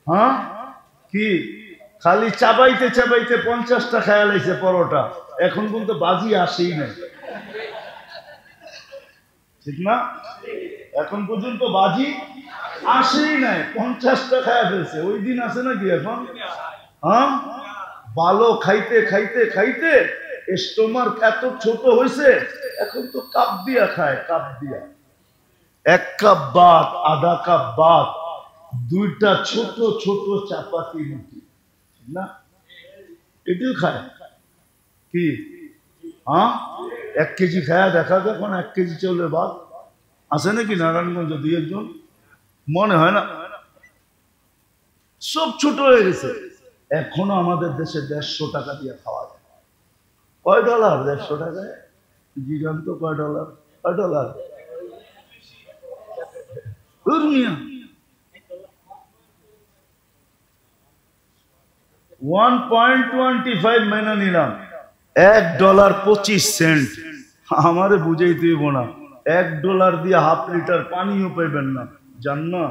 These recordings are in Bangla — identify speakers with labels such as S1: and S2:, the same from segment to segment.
S1: হ্যাঁ কি খালি চাবাইতে চাবাইতে 50টা খেয়াল হয়েছে পরোটা, এখন কিন্তু বাজি আসেই নাই, ঠিক না? এখন পর্যন্ত বাজি আসেই নাই, 50টা খায়া ফেলছে। ওই দিন আছে নাকি এখন? হ্যাঁ, ভালো খাইতে খাইতে খাইতে স্টোমাক এত ছোট হয়েছে, এখন তো কাপ দিয়া খায়, কাপ দিয়া। 1 কাপ ভাত, আধা কাপ ভাত, 2টা ছোট ছোট চাপাতি রুটি, ঠিক না? এটিও খায় কি? হ্যাঁ, 1 কেজি খায়া দেখা যায় এখন 1 কেজি চলে ভাত আছে নাকি নারায়ণগঞ্জ? 2-1 জন মনে হয় না, সব ছোট হয়ে গেছে। এখনো আমাদের দেশে 150 টাকা দিয়ে খাওয়া যায়। কয় ডলার? 150 টাকায় জিগান্ত কয় ডলার? কয় ডলার? 1.25 মেনে নিলাম, $1.25। আমারে বুঝেই দিব না, $1 দিয়ে ½ লিটার পানিও পাইবেন না। জান না,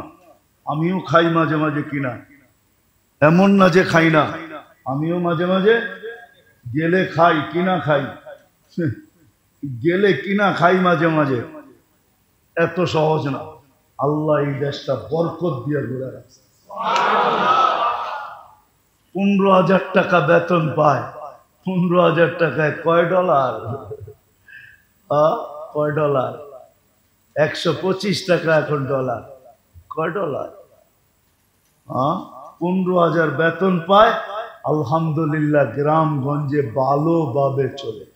S1: আমিও খাই মাঝে মাঝে কিনা, এমন না যে খাই না, আমিও মাঝে মাঝে গেলে খাই, কিনা খাই, গেলে কিনা খাই মাঝে মাঝে। এত সহজ না। আল্লাহ এই দেশটা বরকত দিয়ে ঘুরে রাখছে। 15,000 টাকা বেতন পায়, 15,000 টাকায় কয় ডলার? কয় ডলার? 125 টাকা এখন ডলার। কয় ডলার? 15,000 বেতন পায়, আলহামদুলিল্লাহ গ্রামগঞ্জে ভালোভাবে চলে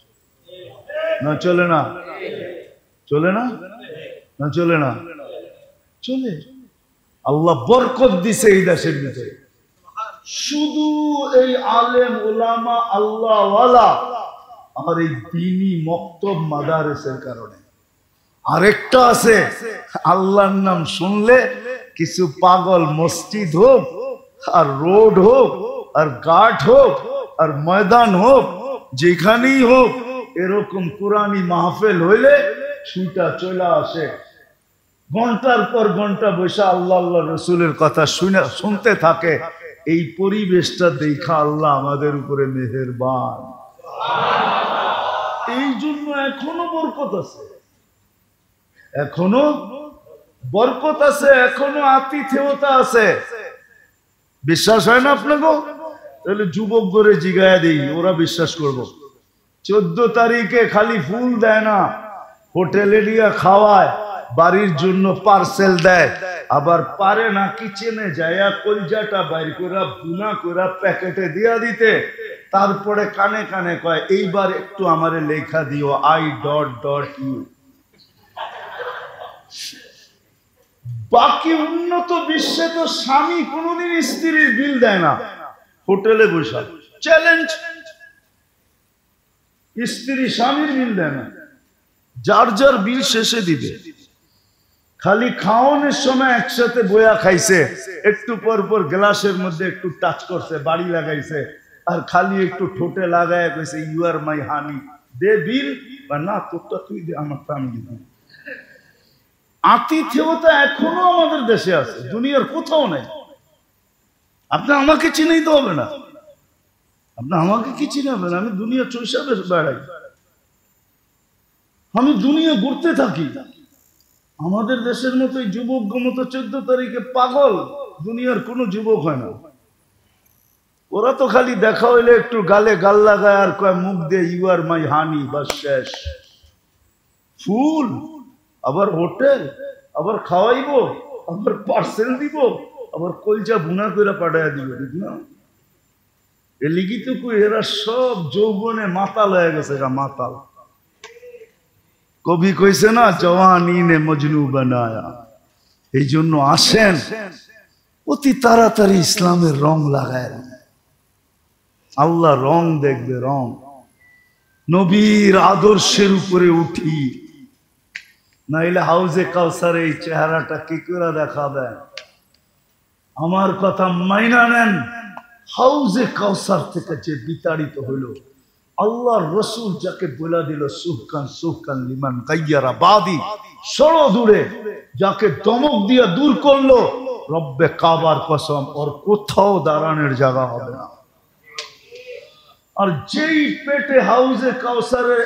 S1: না? চলে না? চলে না? না চলে না? চলে। আল্লাহ বরকত দিছে এই দেশের ভিতরে, শুধু এই আলেম ওলামা আল্লাহওয়ালা আর এই দ্বীনি মক্তব মাদারেসের কারণে। আরেকটা আছে, আল্লাহর নাম শুনলে কিছু পাগল মসজিদ হোক আর রোড হোক আর ঘাট হোক আর ময়দান হোক, যেখানেই হোক, এরকম কোরআনী মাহফিল হইলে ছুটা চলে আসে, ঘন্টার পর ঘন্টা বসে আল্লাহ আল্লাহ রসুলের কথা শুনতে থাকে। এই পরিবেশটা দেখা আল্লাহ আমাদের উপরে মেহেরবান। এই জন্য এখনো বরকত আছে, এখনো বরকত আছে, এখনো আতিথেয়তা আছে। বিশ্বাস হয় না আপনাকে? তাহলে যুবক করে জিগায়া দিই, ওরা বিশ্বাস করবো। 14 তারিখে খালি ফুল দেয় না, হোটেলে নিয়ে খাওয়ায়, বাড়ির জন্য পার্সেল দেয়, আবার পারে না কিচেনে যাইয়া কলজাটা বাইর করে বুনা করে প্যাকেটে দিয়া দিতে, তারপরে কানে কানে কয় এইবার একটু আমারে লেখা দিও I.U। বাকি উন্নত বিশ্বে তো স্বামী কোনদিন স্ত্রীর বিল দেয় না, হোটেলে বসা চ্যালেঞ্জ, স্ত্রী স্বামীর বিল দেয় না, যার যার বিল শেষে দিবে। খালি খাওয়ানোর সময় একসাথে বয়া খাইছে, একটু পর পর গ্লাসের মধ্যে একটু টাচ করছে, বাড়ি লাগাইছে, আর খালি একটু ঠোঁটে লাগায় কইছে ইউ আর মাই হানি, দে বিল, বা না তোরটা তুই দে, আমারটা আমি দিব। আতিথেয়তা এখনো আমাদের দেশে আছে, দুনিয়ার কোথাও নেই। আপনি আমাকে চিনেই তো হবে না, আপনি আমাকে কি চিনাবেন? আমি দুনিয়া চৈষা বেড়াই, আমি দুনিয়া ঘুরতে থাকি। আমাদের দেশের মতো যুবক মতো 14 তারিখে পাগল দুনিয়ার কোন যুবক হয় না। ওরা তো খালি দেখা হইলে একটু গালে গাল লাগায় আর কয় মুখ দিয়ে ইউ আর মাই হানি, বাস শেষ। ফুল, আবার হোটেল, আবার খাওয়াইবো, আবার পার্সেল দিব, আবার কলজা ভুনা করে পাঠাইয়া দিবে, ঠিক না? এ লিগি তো কই এরা সব যৌবনে মাতাল হয়ে গেছে, মাতাল। কবি কইছে না, জওয়ানি নে মজনু বানায়া। এই জন্য আসেন অতি তাড়াতাড়ি ইসলামের রং লাগায়, আল্লাহ রং দেখবে, রং। নবীর আদর্শের উপরে উঠি, নাইলে হাউজে কাউসার এই চেহারাটা কি করে দেখাবে? আমার কথা মাইনা নেন, হাউজে কাউসার থেকে যে বিতাড়িত হইল, আল্লাহর রসুল যাকে বলে দিল সুহকান সুহকান লিমান গায়্যারা বাদি, সরো দূরে, যাকে দমক দিয়ে দূর করলো, রব্বে কাবার কসম ওর কোথাও দাঁড়ানোর জায়গা হবে না। আর যেই পেটে হাউজে কাউসারের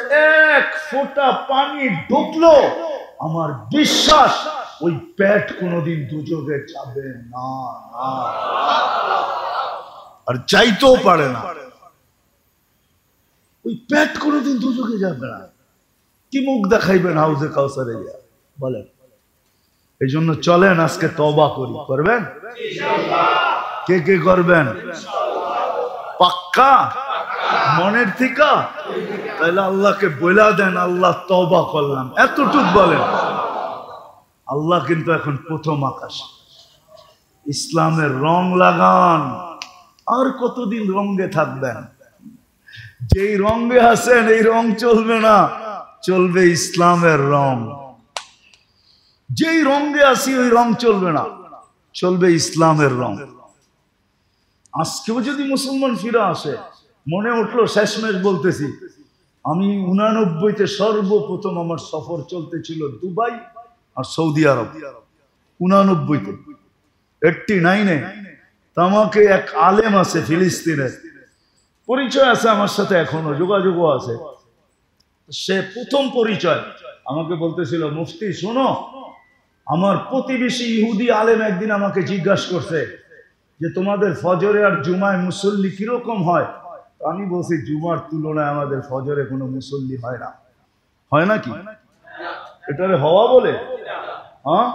S1: এক ফোঁটা পানি ঢুকলো, আমার বিশ্বাস ওই পেট কোনোদিন দুযোগে যাবে না, আর চাইতেও পারে না। ওই পেট কোনোদিন দুযোগে যাবে না। কি মুখ দেখাইবেন হাউজে কাউসারে গিয়া বলেন? এই জন্য চলেন আজকে তওবা করি। করবেন? কে কে করবেন? পাক্কা মনের থেকে? তাহলে আল্লাহকে বইলা দেন, আল্লাহ তওবা করলাম, এতটুক বলেন। আল্লাহ কিন্তু এখন প্রথম আকাশে। ইসলামের রং লাগান। আর কতদিন রঙে থাকবেন? যেই রঙে আছেন এই রং চলবে না, চলবে ইসলামের রং। যেই রঙে আসি ওই রং চলবে না, চলবে ইসলামের রং। আজকেও যদি মুসলমান ফিরে আসে, মনে উঠলো শেষমেশ বলতেছি, আমি 89-তে সর্বপ্রথম আমার সফর চলতেছিল দুবাই আর সৌদি আরব। 89-তে, 89-এ আমাকে এক আলেম আছে ফিলিস্তিনের, পরিচয় আছে আমার সাথে, এখনো যোগাযোগও আছে। সে প্রথম পরিচয় আমাকে বলতেছিল, মুফতি শোনো, আমার প্রতিবেশী ইহুদি আলেম একদিন আমাকে জিজ্ঞাসা করছে যে তোমাদের ফজরে আর জুমায় মুসল্লি কিরকম হয়? আমি বলছি, জুমার তুলনায় আমাদের ফজরে কোনো মুসল্লি হয় না। হয় নাকি? এটারে হওয়া বলে? হ্যাঁ।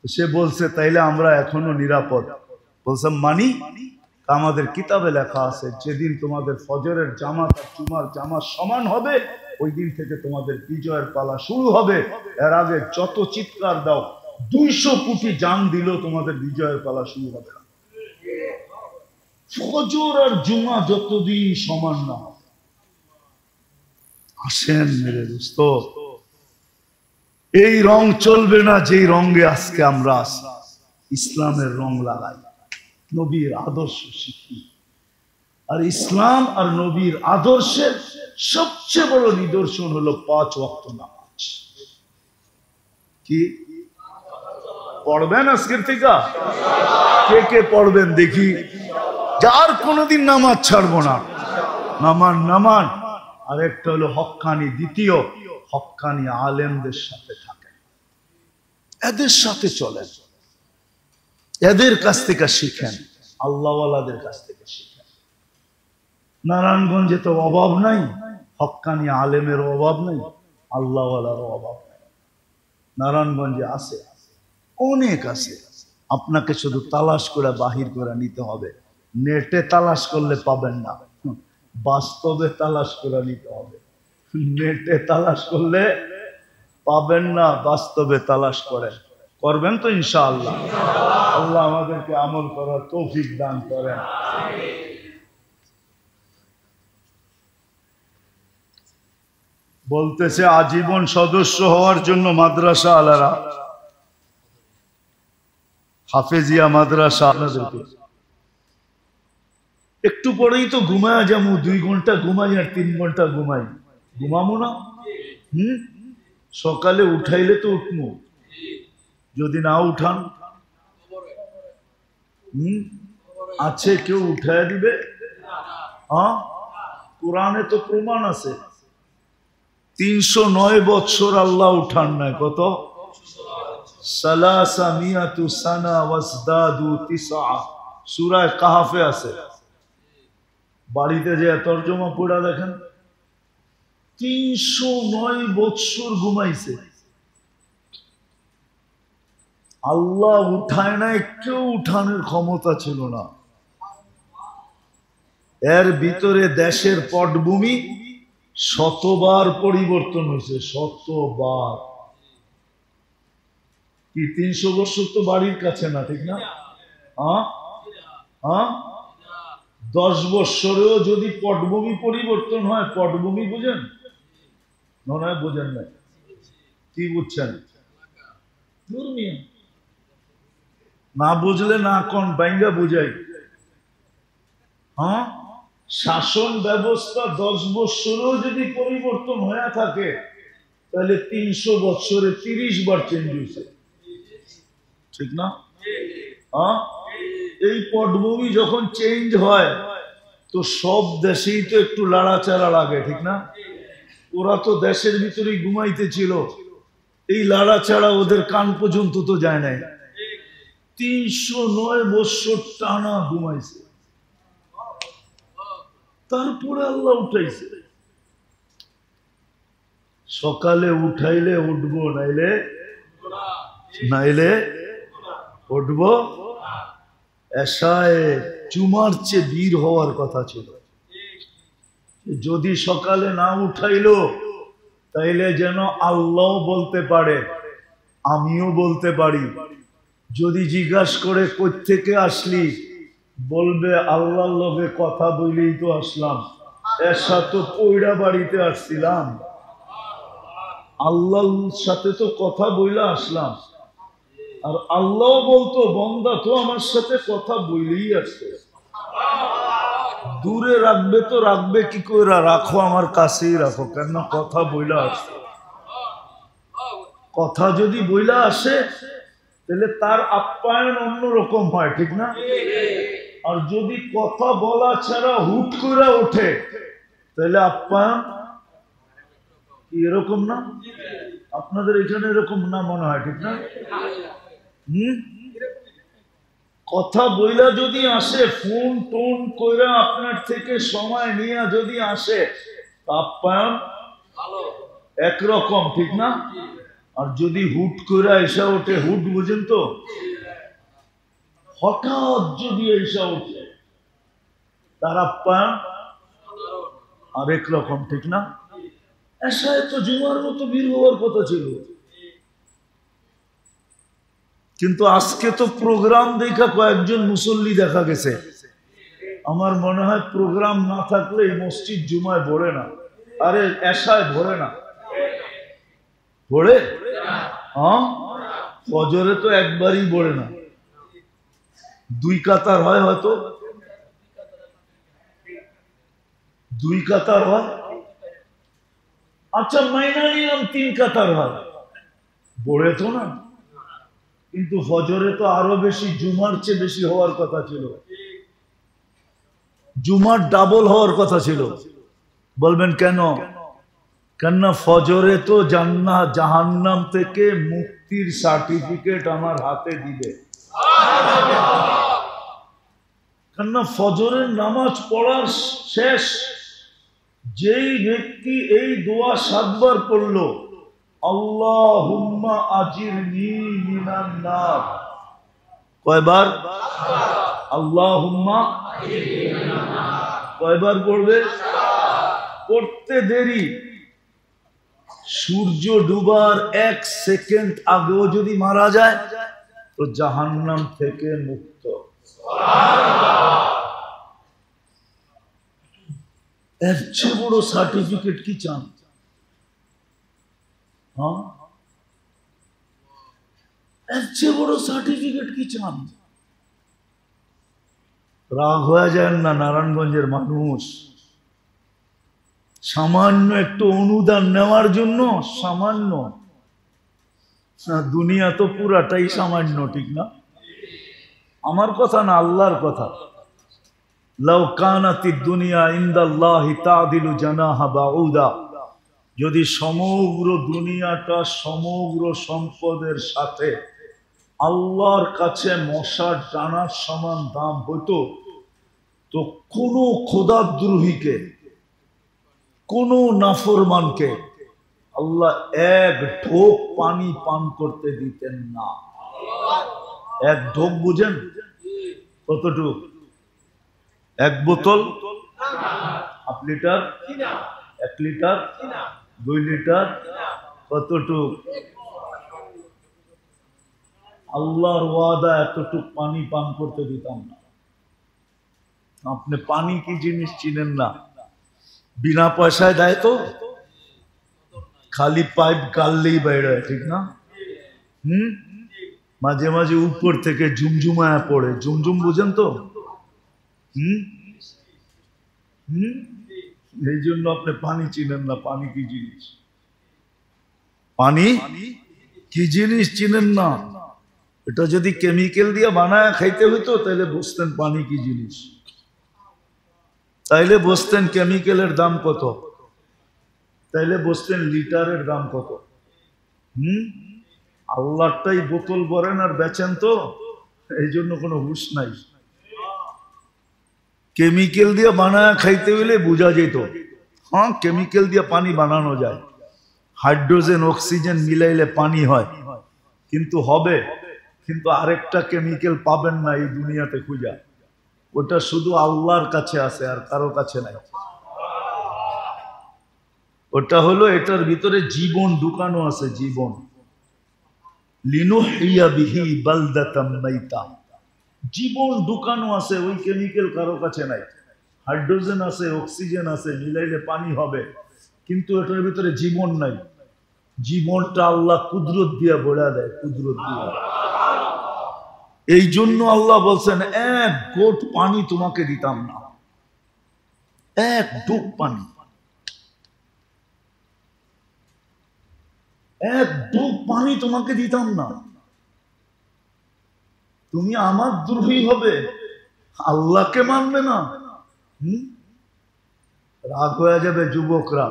S1: সে বলছে তাইলে আমরা এখনো নিরাপদ। বলছে মানি? আমাদের কিতাবে লেখা আছে যেদিন তোমাদের ফজরের জামাত আর জুমার জামাত সমান হবে, ওই দিন থেকে তোমাদের বিজয়ের পালা শুরু হবে। এর আগে যত চিৎকার দাও, 200 কোটি জান দিলেও তোমাদের বিজয়ের পালা শুরু হবে না। ফজর আর জুমা যতদিন সমান না। আসেন মেরে দোস্ত, এই রং চলবে না যেই রঙে আজকে আমরা আছি। ইসলামের রং লাগাই, নবীর আদর্শ শিখি। আর ইসলাম আর নবীর আদর্শের সবচেয়ে বড় নিদর্শন হলো 5 ওয়াক্ত নামাজ। কি পড়বেন আজকের থেকে? কে কে পড়বেন দেখি? যার কোনোদিন নামাজ ছাড়বো না, নামান নামান। আর একটা হলো হক্কানি, দ্বিতীয় হক্কানি আলেমদের সাথে থাকেন, এদের সাথে চলেন, এদের কাছ থেকে শিখেন, আল্লাহওয়ালাদের কাছ থেকে শিখেন। নারায়ণগঞ্জে তো অভাব নাই, হক্কানি আলেমের অভাব নাই, আল্লাহওয়ালার অভাব নাই। নারায়ণগঞ্জে আছে, অনেক আছে। আপনাকে শুধু তালাশ করে বাহির করে নিতে হবে। নেটে তালাশ করলে পাবেন না, বাস্তবে তালাশ করে নিতে হবে। নেটে তালাশ করলে পাবেন না, বাস্তবে তালাশ করেন। করবেন তো ইনশাআল্লাহ? আল্লাহ আমাদেরকে আমল করার তৌফিক দান করেন। বলতেছে আজীবন সদস্য হওয়ার জন্য মাদ্রাসা আলারা, হাফেজিয়া মাদ্রাসা আপনাদেরকে একটু পরেই তো ঘুমায় যাবো। 2 ঘন্টা ঘুমাই আর 3 ঘন্টা ঘুমাই, ঘুমাবো না? সকালে উঠাইলে তো উঠবো, যদি না উঠান আছে কেউ উঠায় দিবে? হ্যাঁ, কোরআনে তো প্রমাণ আছে। 309 বছর আল্লাহ উঠান নাই, কত? সালাসা মিয়াতু সানা ওয়াজদাদু তিসআ, সূরা কাহফে আছে। বাড়িতে যে তরজমা পড়া দেখেন, 309 বছর ঘুমাইছে। আল্লাহ উঠায় নাই, কেউ উঠানোর ক্ষমতা ছিল না। এর ভিতরে দেশের পটভূমি শতবার পরিবর্তন হয়েছে, শতবার। কি 300 বছর তো বাড়ির কাছে না, ঠিক না? 10 বছরেও যদি পটভূমি পরিবর্তন হয়, পটভূমি বুঝেন? মনে হয় বুঝেন না। কি বুঝছেন? না বুঝলে না কোন বাইঙ্গা বুঝাই। শাসন ব্যবস্থা 10 বছরেও যদি পরিবর্তন হয়ে থাকে, তাহলে 300 বছরে 30 বার চেঞ্জ হয়েছে, ঠিক না? হ্যাঁ, এই পটভূমি যখন চেঞ্জ হয় তো সব দেশেই তো একটু লাড়াচাড়া লাগে, ঠিক না? ওরা তো দেশের ভিতরেই ঘুমাইতেছিল, এই লাড়াচাড়া ওদের কান পর্যন্ত তো যায় নাই। 309 বছর টানা ঘুমাইছে, তারপরে আল্লাহ উঠাইছে। সকালে উঠাইলে উঠবো, নাইলে নাইলে উঠবো। এশায় চুমার চেয়ে বীর হওয়ার কথা ছিল। যদি সকালে না উঠাইলো তাইলে যেন আল্লাহ বলতে পারে, আমিও বলতে পারি। যদি জিজ্ঞাসা করে কই থেকে আসলি, বলবে আল্লাহর লগে কথা বলেই তো আসলাম, এর সাথে পয়রা বাড়িতে আসছিলাম, আল্লাহর সাথে তো কথা বইলা আসলাম। আর আল্লাহ বলতো বন্দা তো আমার সাথে কথা বইলেই আসছে, দূরে রাখবে তো রাখবে কি করে, রাখো আমার কাছেই রাখো, কেন কথা বইলা আসছে। কথা যদি বইলা আসে তাহলে তার আপ্যায়ন অন্যরকম হয়, ঠিক না? আর যদি কথা বলা ছাড়া হুট করে ওঠে তাহলে আপ্যায়ন এরকম না? আপনাদের এখানে এরকম না মনে হয়, ঠিক না? কথা বইলা যদি আসে, ফোন টোন কইরা আপনার থেকে সময় নিয়ে যদি আসে, আপ্যায়ন একরকম, ঠিক না? আর যদি হুট করে এসে ওঠে, হুট বুঝেন তো, হঠাৎ যদি এসে ওঠে তার আপ্যায়ন আরেক রকম, ঠিক না? এসায় তো জুমার মতো বীর হওয়ার কথা ছিল, কিন্তু আজকে তো প্রোগ্রাম দেখা কয়েকজন মুসল্লি দেখা গেছে। আমার মনে হয় প্রোগ্রাম না থাকলে এই মসজিদ জুমায় ভরে না। আরে এসায় ভরে না, ভরে? হ্যাঁ, ফজরে তো একবারই ভরে না, 2 কাতার হয়, হয়তো 2 কাতার হয়। আচ্ছা মাইনা নিলাম 3 কাতার হয়, ভরে তো না। কিন্তু ফজরে তো আরো বেশি, জুমার চেয়ে বেশি হওয়ার কথা ছিল, জুমার ডাবল হওয়ার কথা ছিল। বলবেন কেন? কেননা ফজরে তো জান্নাত জাহান্নাম থেকে মুক্তির সার্টিফিকেট আমার হাতে দিবে। কেননা ফজরের নামাজ পড়ার শেষ যেই ব্যক্তি এই দোয়া 7 বার পড়লো, আল্লাহুম্মা আজিরনি মিনান নার, কয়বার? আল্লাহুম্মা কয়বার পড়বে? পড়তে দেরি, সূর্য ডুবার 1 সেকেন্ড আগেও যদি মারা যায় তো জাহান্নাম থেকে মুক্ত। এর চেয়ে বড় সার্টিফিকেট কি চান? হ্যাঁ, এর চেয়ে বড় সার্টিফিকেট কি চান? রাগ হয়ে যায় না নারায়ণগঞ্জের মানুষ, সামান্য একটু অনুদান নেওয়ার জন্য, সামান্য না, দুনিয়া তো পুরাটাই সামান্য, ঠিক না? আমার কথা না, আল্লাহর কথা। লাউ কানাতিদ দুনিয়া ইনদাল্লাহি তাদিলু জানাহা বাউদা, যদি সমগ্র দুনিয়াটা সমগ্র সম্পদের সাথে আল্লাহর কাছে মশার ডানার সমান দাম হতো, তো কোন খোদাদ্রোহীকে, কোন নাফরমানকে আল্লাহ 1 ঢোক পানি পান করতে দিতেন না। 1 ঢোক বুঝেন কতটুক? 1 বোতল, 1 লিটার, 1 লিটার, 2 লিটার, কতটুক? আল্লাহর ওয়াদা এতটুক পানি পান করতে দিতাম না। আপনি পানি কি জিনিস চিনেন না, বিনা পয়সায় দেয় তো, খালি পাইপ গাললেই বাইরে, ঠিক না? মাঝে মাঝে উপর থেকে ঝুমঝুমায়া পড়ে, ঝুমঝুম বুঝেন তো? এই জন্য আপনি পানি চিনেন না, পানি কি জিনিস, পানি কি জিনিস চিনেন না। এটা যদি কেমিক্যাল দিয়ে বানায় খাইতে হইতো তাহলে বুঝতেন পানি কি জিনিস, তাইলে বুঝতেন কেমিক্যালের দাম কত, তাইলে বুঝতেন লিটারের দাম কত। আল্লাহটাই বোতল ভরেন আর বেচেন, তো এই জন্য কোনো হুঁশ নাই। কেমিক্যাল দিয়ে বানায় খাইতে হইলে বোঝা যেত, হ্যাঁ কেমিক্যাল দিয়ে পানি বানানো যায়, হাইড্রোজেন অক্সিজেন মিলাইলে পানি হয়, কিন্তু হবে, কিন্তু আরেকটা কেমিক্যাল পাবেন না এই দুনিয়াতে খুঁজা, ওটা শুধু আল্লাহর কাছে আছে আর কারো কাছে নাই। ওটা হলো এটার ভিতরে জীবন ঢুকানো আছে, জীবন। লিনুহিয়া বিহি বালদাতাম মাইতা, জীবন ঢুকানো আছে, ওই কেমিক্যাল কারো কাছে নাই। হাইড্রোজেন আছে, অক্সিজেন আছে, মিলাইলে পানি হবে, কিন্তু এটার ভিতরে জীবন নাই। জীবনটা আল্লাহ কুদরত দিয়া বড়া দেয়, কুদরত দিয়া। এই জন্য আল্লাহ বলছেন এক গোট পানি তোমাকে দিতাম না, এক ডুব পানি, এক ডুব পানি তোমাকে দিতাম না। তুমি আমার দ্রোহী হবে, আল্লাহকে মানবে না। রাগ হয়ে যাবে যুবকরা,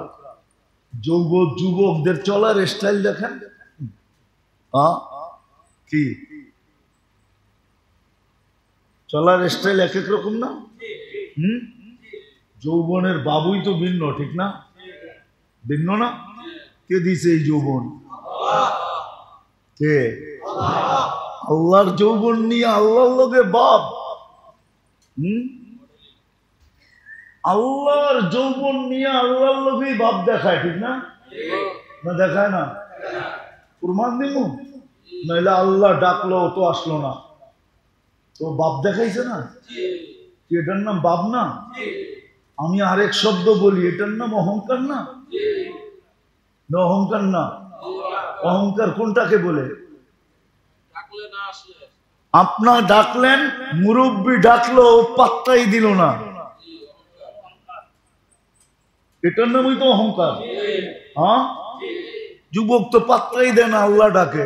S1: যুবকদের চলার স্টাইল দেখেন, কি চলার স্টাইল এক এক রকম না? যৌবনের বাবুই তো ভিন্ন, ঠিক না? ভিন্ন না? কে দিছে এই যৌবন? কে? আল্লাহর যৌবন নিয়ে আল্লাহর লগে বাপ। আল্লাহর যৌবন নিয়ে আল্লাহর লগেই বাপ দেখায়, ঠিক না? না দেখায় না? প্রমাণ দিব, নাইলে আল্লাহ ডাকলো তো আসলো না, তো বাপ দেখাইছে না? এটার নাম বাপ না? আমি আরেক শব্দ বলি, এটার নাম অহংকার না? অহংকার না? অহংকার কোনটাকে বলে? আপনার ডাকলেন, মুরব্বী ডাকলো, পাত্তাই দিল না, এটার নামই তো অহংকার। হ্যাঁ, যুবক তো পাত্তাই দেয় না, আল্লাহ ডাকে।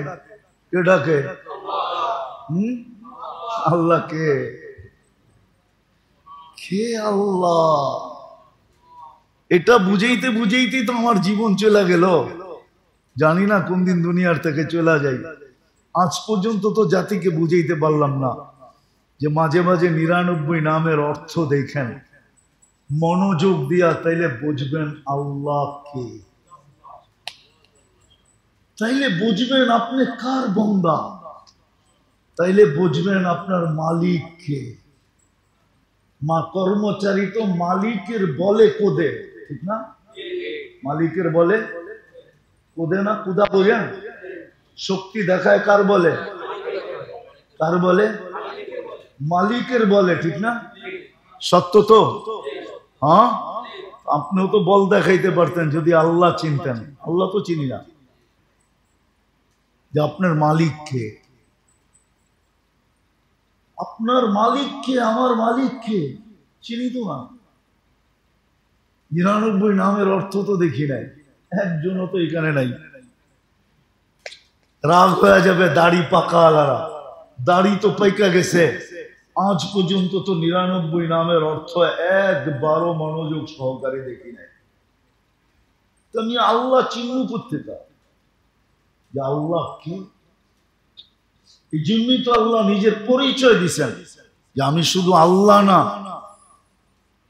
S1: কে ডাকে? আল্লাহ। কে? কে আল্লাহ? এটা বুঝাইতে বুঝাইতেই তো আমার জীবন চলে গেল, জানি না কোন দিন দুনিয়ার থেকে চলে যাই। আজ পর্যন্ত তো জাতিকে বুঝাইতে পারলাম না যে মাঝে মাঝে ৯৯ নামের অর্থ দেখেন মনোযোগ দিয়া, তাইলে বুঝবেন আল্লাহ কে, তাইলে বুঝবেন আপনি কার বান্দা, তাইলে বুঝবেন আপনার মালিক কে। মা কর্মচারী তো মালিকের বলে কোদে, ঠিক না? মালিকের বলে কোদে না, কুদা বোঝেন? শক্তি দেখায় কার বলে? কার বলে? মালিকের বলে, ঠিক না? সত্য তো? হ্যাঁ, আপনিও তো বল দেখাইতে পারতেন যদি আল্লাহ চিনতেন। আল্লাহ তো চিনি না, যে আপনার মালিক কে। আপনার মালিক কে, আমার মালিক কে চিনি তো না। ৯৯ নামের অর্থ তো দেখি নাই, একজনও তো এখানে নাই। রাগ হয়ে যাবে দাড়ি পাকা আলারা, দাড়ি তো পাইকা গেছে, আজ পর্যন্ত তো ৯৯ নামের অর্থ একবারও মনোযোগ সহকারে দেখি নাই। তো আমি আল্লাহ চিহ্ন করতে চাই যে আল্লাহ কি। এই জন্যই তো আল্লাহ নিজের পরিচয় দিচ্ছেন যে আমি শুধু আল্লাহ না,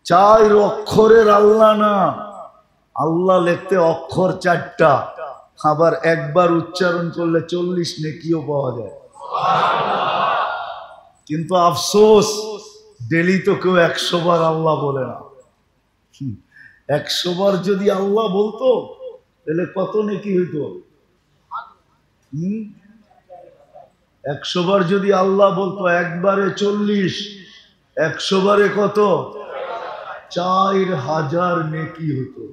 S1: ৪ অক্ষরের আল্লাহ না। আল্লাহ লিখতে অক্ষর ৪টা, আবার একবার উচ্চারণ করলে ৪০ নেকিও পাওয়া যায়। কিন্তু আফসোস, ডেলি তো কেউ ১০০ বার আল্লাহ বলে না। ১০০ বার যদি আল্লাহ বলতো তাহলে কত নেকি হইতো? ১০০ বার যদি আল্লাহ বলতো, একবারে ৪০, ১০০ বারে কত? ৪,০০০ নেকি হতো।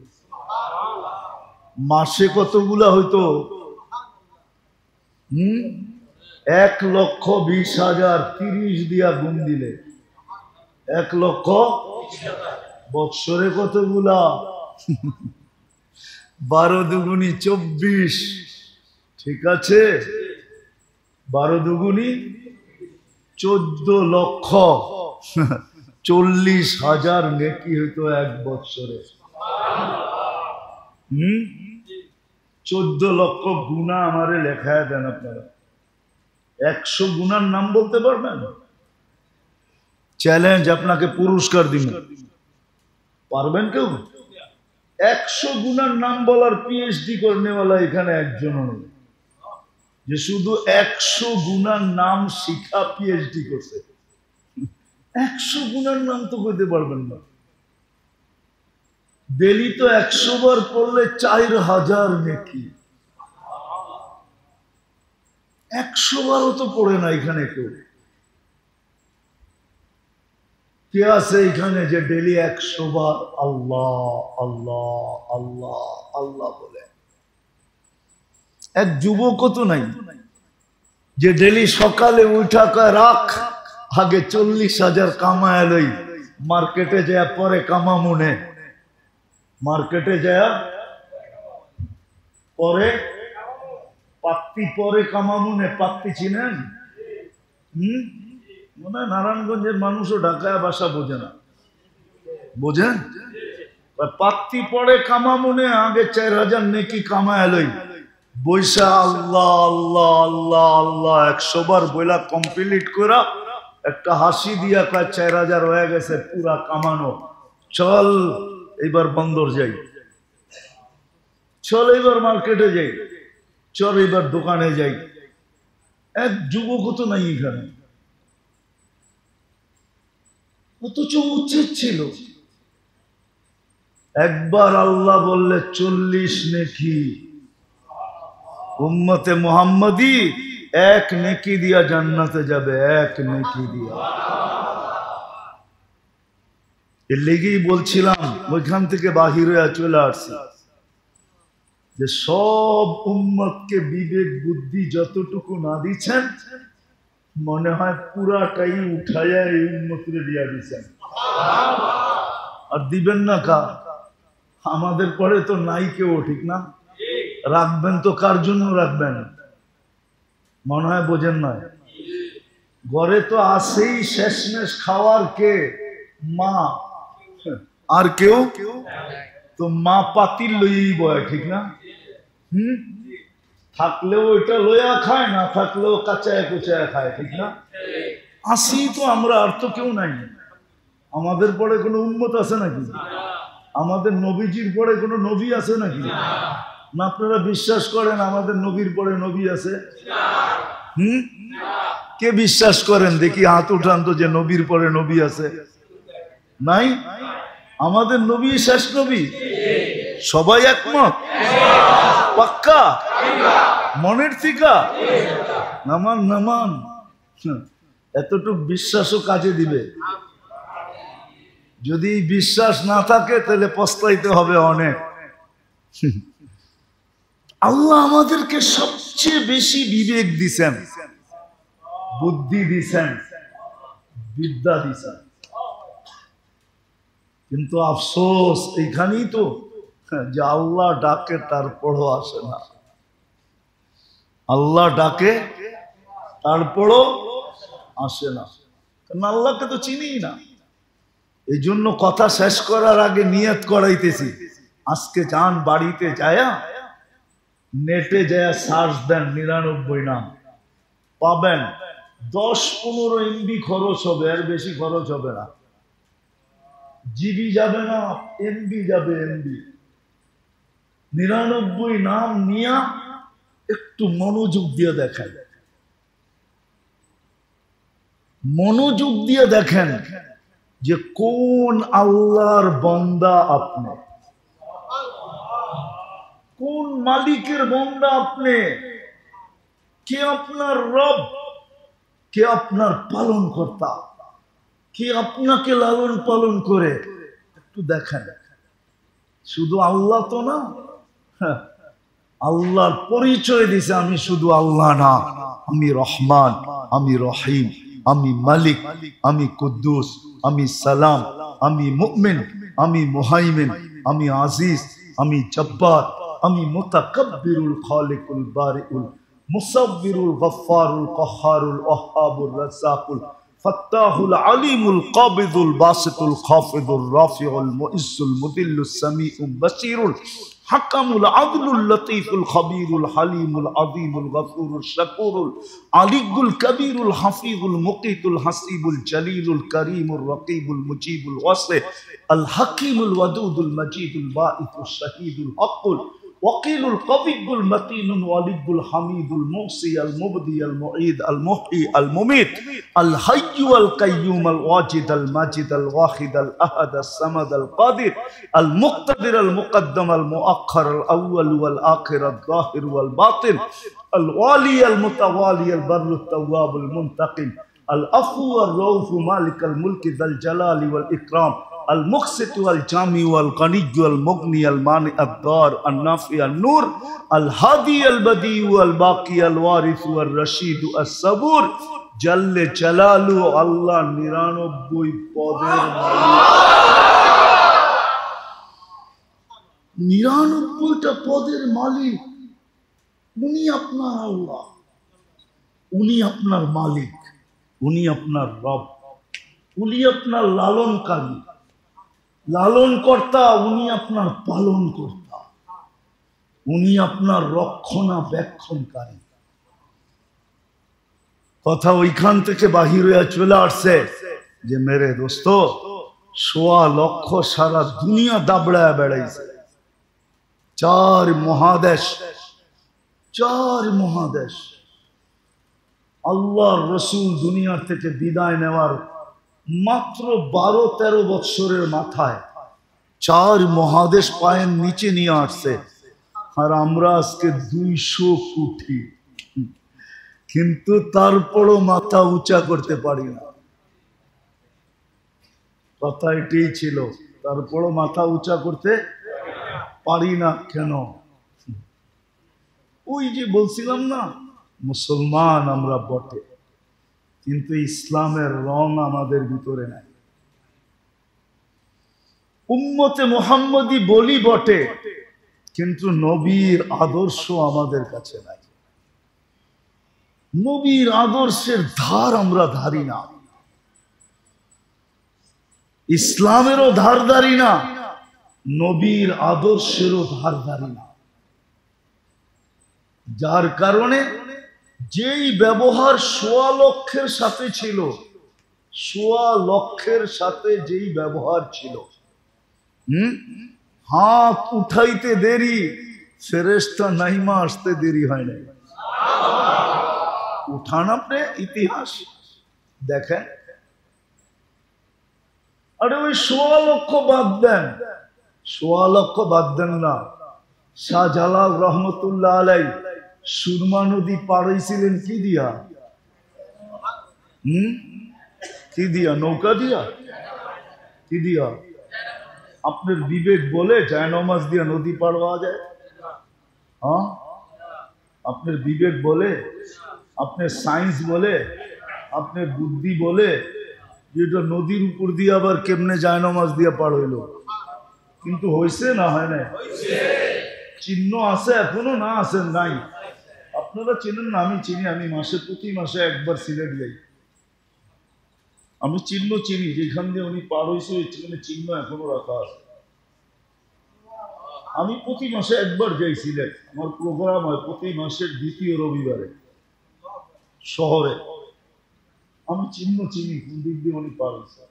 S1: মাসে কতগুলা হইতো? ১,২০,০০০, ৩০ দিয়া গুণ দিলে ১,২০,০০০। বৎসরে কতগুলা? ১২ দুগুণী ২৪, ঠিক আছে? 12 দুগুনি 14 লক্ষ 40,000 নেকি হইতো এক বছরে। 14 লক্ষ গুনাহ আমারে লেখায় দেন আপনারা। 100 গুনার নাম বলতে পারবেন? চ্যালেঞ্জ, আপনাকে পুরস্কার দিব। পারবেন কেউ? 100 গুনার নাম বলার পিএইচডি করনেওয়ালা এখানে একজনও নেই যে শুধু 100 গুনার নাম শিখা পিএইচডি করছে। 100 গুনার নাম তো কইতে পারবেন না। ডেলি তো 100 বার পড়লে 4000 নেকি। 100 বারও তো পড়ে না এখানে কেউ। কে আছে এখানে যে ডেলি 100 বার আল্লাহ আল্লাহ আল্লাহ আল্লাহ বলে? এক যুবকও তো নাই যে ডেলি সকালে উঠা কয় রাখ আগে 40,000 কামায় লই, মার্কেটে যায় পরে কামামুনে। মার্কেটে যায় পরে পাত্তি, পরে কামামুনে। পাত্তি চিনেন? মনে হয় নারায়ণগঞ্জের মানুষও ঢাকায় ভাষা বোঝে না। বোঝেন? পাত্তি পরে কামামুনে, আগে 4,000 নেকি কামায় লই। বৈশা আল্লাহ আল্লাহ আল্লাহ আল্লাহ 100 বার বইলা কমপ্লিট করা একটা হাসি দিয়া কয় 4,000 হয়ে গেছে পুরা কামানো। চল এইবার বন্দর যাই, চল এইবার মার্কেটে যাই, চল এইবার দোকানে যাই। এক যুবক তো নাই এখানে, অথচ উচিত ছিল। একবার আল্লাহ বললে 40 নেকি। উম্মতে মুহাম্মাদি 1 নেকি দিয়া জান্নাতে যাবে, 1 নেকি দিয়া। এর লেগেই বলছিলাম ওইখান থেকে বাহির হয়ে চলে আসছি যে সব উম্মতকে বিবেক বুদ্ধি যতটুকু না দিচ্ছেন, মনে হয় পুরাটাই উঠাইয়া এই উম্মতরে দিয়া দিচ্ছেন। আর দিবেন না কা? আমাদের পরে তো নাই কেউ, ঠিক না? রাখবেন তো কার জন্য রাখবেন? মনে হয় বোঝেন না। ঘরে তো আসেই শেষমেশ খাওয়ার কে? মা। আর কেউ তো মা পাতিল লইই বয়, ঠিক না? থাকলেও এটা লইয়া খায়, না থাকলেও কাঁচায় কুচায় খায়, ঠিক না? আসি তো আমরা, আর তো কেউ নাই। আমাদের পরে কোনো উম্মত আছে নাকি? আমাদের নবীজির পরে কোনো নবী আছে নাকি? না আপনারা বিশ্বাস করেন আমাদের নবীর পরে নবী আছে? কে বিশ্বাস করেন দেখি হাত উঠান তো যে নবীর পরে নবী আছে? নাই। আমাদের নবী শেষ নবী। সবাই একমত? পাক্কা? মনের থিকা? নামান নামান। এতটুক বিশ্বাসও কাজে দিবে। যদি বিশ্বাস না থাকে তাহলে পস্তাইতে হবে অনেক। আল্লাহ আমাদেরকে সবচেয়ে বেশি বিবেক দিছেন, বুদ্ধি দিছেন, বিদ্যা দিছেন। কিন্তু আফসোস এইখানেই তো যে আল্লাহ ডাকে তারপরও আসে না। আল্লাহ ডাকে তারপরও আসে না, কারণ আল্লাহকে তো চিনি না। এই জন্য কথা শেষ করার আগে নিয়ত করাইতেছি, আজকে যান বাড়িতে যায়া নেটে যায়া সার্চ দেন 99 নাম পাবেন। 10-15 MB খরচ হবে, এর বেশি খরচ হবে না। জিবি যাবে না, এমবি যাবে। এমবি 99 নাম নিয়া একটু মনোযোগ দিয়ে দেখেন, মনোযোগ দিয়ে দেখেন যে কোন আল্লাহর বান্দা আপনি, কোন মালিকের বান্দা আপনি, কে আপনার রব, কে আপনার পালন কর্তা, কে আপনাকে লালন পালন করে। একটু দেখেন। শুধু আল্লাহ তো না, আল্লাহর পরিচয় দিছে আমি শুধু আল্লাহ না, আমি রহমান, আমি রহিম, আমি মালিক, আমি কুদ্দুস, আমি সালাম, আমি মুমিন, আমি মুহাইমিন, আমি আজিজ, আমি জব্বার, আমি মুতাকাব্বিরুল খালিকুল বারিউল মুসাব্বিরুল গফফারুল কহ্হারুল ওয়াহ্হাবুর রাজ্জাকুল ফাত্তাহুল আলিমুল কাবিদুল বাসিতুল খাফিদুর রাফিউল মুইজ্জুল মুদিল্লুস সামিউল বাসীরুল হাকামুল আদলুল লতীফুল খবীরুল হালিমুল আযীমুল গফুরুল শাকুরুল আলিয়ুল কবীরুল হাফিজুল মুকিতুল হাসিবুল জলিলুল করিমুর রকিবুল মুজিবুল ওয়াসি আল হাকিমুল ওয়াদুদুল মজিদুল বাঈসুশ শাহীদুল হকুল وقيل القوي المتين الولي الحميد الموصي المبدي المعيد المحيي المميت الحي والقيوم الواجد الماجد الواحد الأحد الصمد القادر المقتدر المقدم المؤخر الأول والآخر الظاهر والباطن الوالي المتوالي البر التواب المنتقم العفو والرؤوف مالك الملك ذا الجلال والإكرام المقسط والجامع والغني والمغني المانع الضار النافع النور الهادي البديع والباقي الوارث والرشيد الصبور جل جلاله الله 99 পদের মালিক 99টা পদের মালিক উনি আপনার আল্লাহ উনি আপনার মালিক উনি আপনার রব উনি আপনার লালনকারী লালন কর্তা উনি আপনার পালন কর্তা উনি আপনার রক্ষণাবেক্ষণকারী কথা ওইখান থেকে বাহির হয়ে চলে আসছে যে মেরে দোস্ত 1.25 লক্ষ সারা দুনিয়া দাবড়ায় বেড়াইছে 4 মহাদেশ আল্লাহর রাসূল দুনিয়া থেকে বিদায় নেওয়ার মাত্র 12-13 বছরের মাথায় 4 মহাদেশ পায়ের নিচে নিয়ে আসছে আর আমরা আজকে 200 কোটি কিন্তু তারপরও মাথা উঁচা করতে পারি না কথা এটাই ছিল তারপরও মাথা উঁচা করতে পারি না কেন ওই যে বলছিলাম না মুসলমান আমরা বটে কিন্তু ইসলামের রং আমাদের ভিতরে নাই উম্মতে মুহাম্মদী বলি বটে কিন্তু নবীর আদর্শ আমাদের কাছে নাই নবীর আদর্শের ধার আমরা ধারি না ইসলামেরও ধার ধারি না নবীর আদর্শেরও ধার ধারি না যার কারণে যেই ব্যবহার 1.25 লক্ষের সাথে ছিল 1.25 লক্ষের সাথে যেই ব্যবহার ছিল হাত উঠাইতে দেরি ফেরেশতা নাইমা আসতে দেরি হয় না উঠান আপনি ইতিহাস দেখেন আরে ওই 1.25 লক্ষ বাদ দেন 1.25 লক্ষ বাদ দেন না শাহজালাল রহমতুল্লাহ আলাইহি সুরমা নদী পার হইছিলেন কি দিয়া কি দিয়া নৌকা দিয়া কি দিয়া আপনার বিবেক বলে জায়নামাজ দিয়া নদী পার হওয়া যায় হ্যাঁ আপনার বিবেক বলে আপনার সায়েন্স বলে আপনার বুদ্ধি বলে যেটা নদীর উপর দিয়ে আবার কেমনে জায়নামাজ দিয়া পার হইল কিন্তু হইছে না হয় না চিহ্ন আছে এখনো না আছে নাই আপনারা চিনেন না আমি চিনি আমি প্রতি মাসে একবার সিলেট যাই আমি চিহ্ন চিনি যেখান দিয়ে উনি পার হয়েছে ওইখানে চিহ্ন এখনো রাখা আছে আমি প্রতি মাসে একবার যাই সিলেট আমার প্রোগ্রাম হয় প্রতি মাসের 2য় রবিবারে শহরে আমি চিহ্ন চিনি কোন দিক দিয়ে উনি পার হয়েছে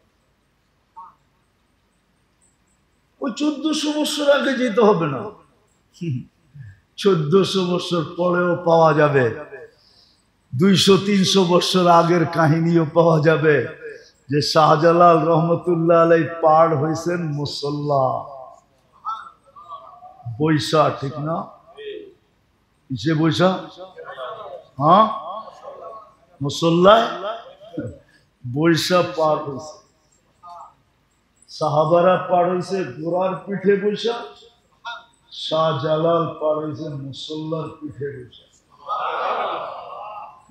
S1: ওই 1400 বছর আগে যেতে হবে না 1400 বছর পরেও পাওয়া যাবে 200-300 বছর আগের কাহিনীও পাওয়া যাবে যে শাহজালাল রহমতুল্লাহ আলাইহি পার হয়েছেন মুসল্লা বৈশা ঠিক না কিসে বৈশা হ্যাঁ মুসল্লা বৈশা পার হয়েছে সাহাবারা পার হয়েছে ঘোড়ার পিঠে বৈশা শাহজালাল পার হয়েছে মুসল্লার পিঠে বসে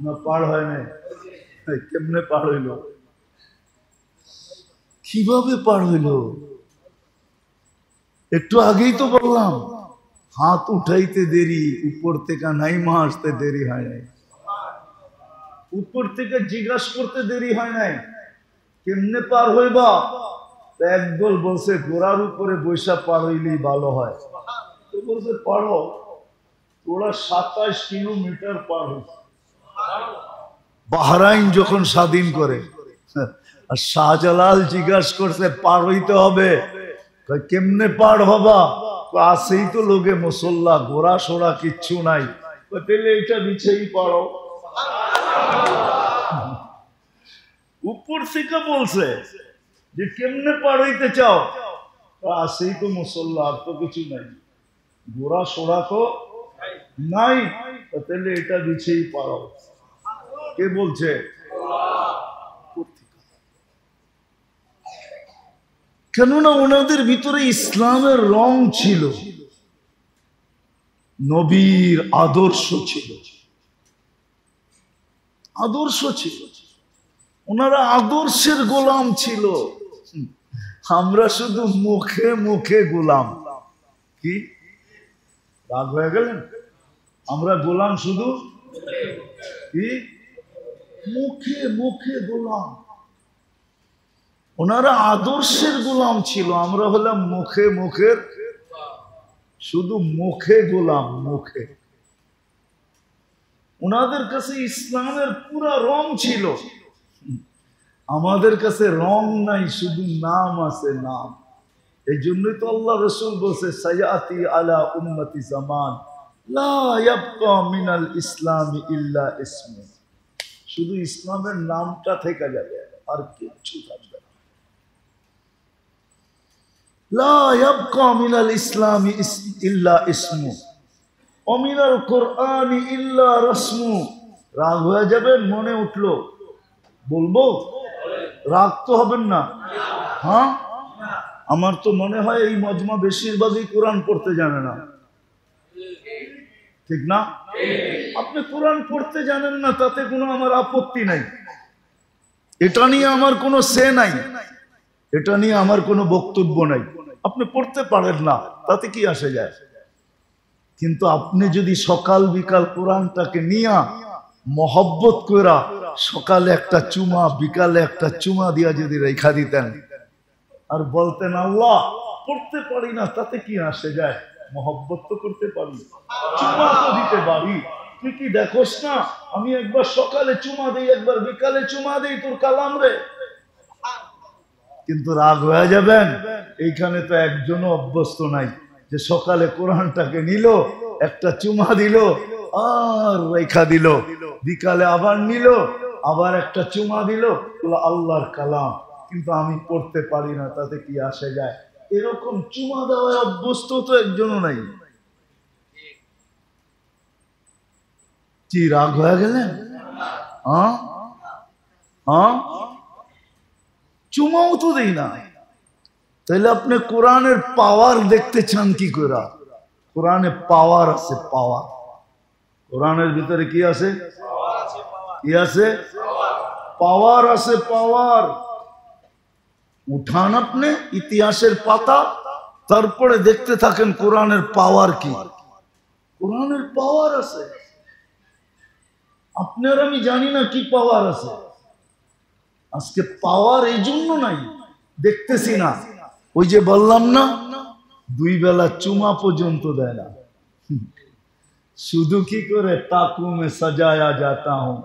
S1: না পার হয় নাই কেমনে পার হইল কিভাবে পার হইল একটু আগেই তো বললাম হাত উঠাইতে দেরি, উপর থেকে নাইমা আসতে দেরি হয় নাই, উপর থেকে জিজ্ঞাসা করতে দেরি হয় নাই কেমনে পার হইবা। একদল বলছে ঘোড়ার উপরে বৈশা পার হইলেই ভালো হয়, তো বলছে পারো। ওরা 27 কিলোমিটার পার হয়েছে বাহরাইন যখন স্বাধীন করে। আর শাহজালাল জিজ্ঞাসা করছে পার হইতে হবে, কেমনে পার হবা? আসেই তো লোকে মুসল্লা, ঘোড়া সোড়া কিচ্ছু নাই, তাহলে এটা বিছেই পারো। উপর থেকে বলছে যে কেমনে পার হইতে চাও? আসেই তো মুসল্লা, আর তো কিছু নাই, ঘোড়া সোড়া তো নাই, তাহলে এটা বিছেই পারো। কে বলছে? কেননা ওনাদের ভিতরে ইসলামের রং ছিল, নবীর আদর্শ ছিল, আদর্শ ছিল, ওনারা আদর্শের গোলাম ছিল। আমরা শুধু মুখে মুখে গোলাম। কি রাগ হয়ে গেলেন? আমরা গোলাম শুধু কি মুখে মুখে গোলাম, ওনারা আদর্শের গোলাম ছিল, আমরা হলাম মুখে মুখের, শুধু মুখে গোলাম, মুখে। ওনাদের কাছে ইসলামের পুরা রং ছিল, আমাদের কাছে রং নাই, শুধু নাম আছে, নাম। এই জন্যই তো আল্লাহ রাসূল বলছে সায়াতি আলা উম্মতি জামান লা ইয়াবকা মিনাল ইসলামি ইল্লা ইসমু, শুধু ইসলামের নামটা থেকে যাবে, আর কিচ্ছু থাকবে না। লা ইয়াবকা মিনাল ইসলামি ইল্লা ইসমু ওয়া মিনাল কুরআনি ইল্লা রাসমু। রাগ হয়ে যাবেন, মনে উঠলো বলবো, রাগ তো হবেন না। হ্যাঁ, আমার তো মনে হয় এই মজমা বেশিরভাগই কোরআন পড়তে জানে না, ঠিক না? আপনি কোরআন পড়তে জানেন না, তাতে কোনো আমার আপত্তি নাই, এটা নিয়ে আমার কোনো সে নাই, এটা নিয়ে আমার কোনো বক্তব্য নাই। আপনি পড়তে পারেন না, তাতে কি আসে যায়? কিন্তু আপনি যদি সকাল বিকাল কোরআনটাকে নিয়া মহব্বত কইরা সকালে একটা চুমা, বিকালে একটা চুমা দিয়া যদি রেখা দিতেন আর বলতেন আল্লাহ পড়তে পারি না, তাতে কি আসে যায়, মহব্বত তো করতে পারি, চুমা তো দিতে পারি। তুই কি দেখোস না আমি একবার সকালে চুমা দেই, একবার বিকালে চুমা দেই তোর কালাম রে। কিন্তু রাগ হয়ে যাবেন, এইখানে তো একজনও অভ্যস্ত নাই যে সকালে কোরআনটাকে নিল, একটা চুমা দিল আর রেখা দিল, বিকালে আবার নিল, আবার একটা চুমা দিল, আল্লাহর কালাম, কিন্তু আমি পড়তে পারি না, তাতে কি আসে যায়। এরকম চুমা দেওয়ায় অভ্যস্ত তো একজনও নাই। কি রাগ হয়ে গেলেন? হ্যাঁ হ্যাঁ, চুমাও তো দেই না, তাহলে আপনি কোরআনের পাওয়ার দেখতে চান কি করে? কোরআনে পাওয়ার আছে, পাওয়ার। কোরআনের ভিতরে কি আছে? কি আছে? পাওয়ার আছে, পাওয়ার। উঠান আপনি ইতিহাসের পাতা, তারপরে দেখতে থাকেন কোরআনের পাওয়ার কি। কোরআনের পাওয়ার আছে, আপনার আমি জানি না কি পাওয়ার আছে। আজকে পাওয়ার এই জন্য নাই, দেখতেছি না। ওই যে বললাম না, 2 বেলা চুমা পর্যন্ত দেয় না, শুধু কি করে তাকু মে সাজায়া যাতা হুঁ,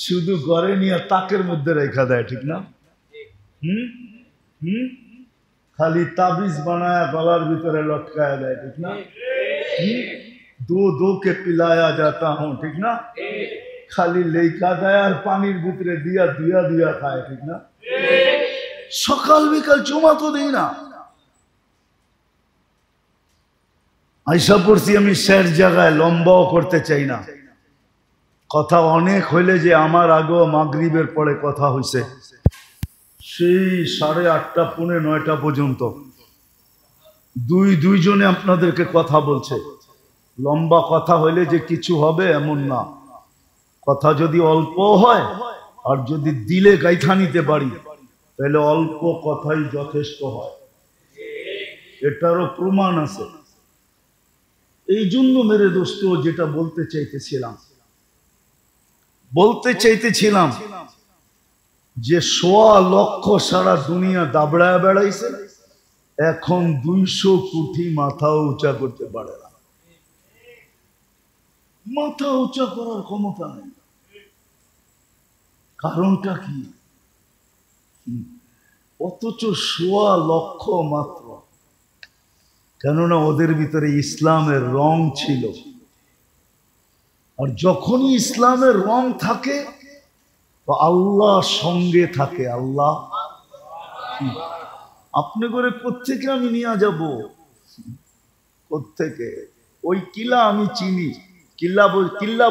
S1: শুধু ঘরে নিয়ে তাকের মধ্যে রেখা দেয়, ঠিক না? খালি তাবিজ বানায়া গলার ভিতরে লটকায়া দেয়, ঠিক না? দো দো কে পিলায়া যাতা হুঁ, ঠিক না? খালি লেখা দেয় আর পানির ভিতরে দিয়া দুয়া দুয়া খায়, ঠিক না? সকাল বিকাল চুমা তো দিই না। আইসা পড়ছি আমি শের জায়গায়, লম্বাও করতে চাই না, কথা অনেক হইলে যে আমার আগেও মাগরিবের পরে কথা হয়েছে, সেই 8:30 পৌনে 9টা পর্যন্ত দুইজনে আপনাদেরকে কথা বলছে। লম্বা কথা হইলে যে কিছু হবে এমন না, কথা যদি অল্প হয় আর যদি দিলে গাইথা নিতে পারি তাহলে অল্প কথাই যথেষ্ট হয়, এটারও প্রমাণ আছে। এই জন্য মেরে দোস্ত যেটা বলতে চাইতেছিলাম যে 1.25 লক্ষ সারা দুনিয়া দাবড়ায় বেড়াইছে, এখন 200 কোটি মাথা উঁচা করতে পারে না। মাথা উঁচা করার ক্ষমতা নেই। কারণটা কি? অথচ 1.25 লক্ষ মাত্র। কেননা ওদের ভিতরে ইসলামের রং ছিল, আর যখনই ইসলামের রং থাকে তো আল্লাহ সঙ্গে থাকে। আল্লাহ আপনি করে কোত্থেকে আমি নিয়ে যাব? কোত্থেকে? ওই কিলা আমি চিনি, কিল্লা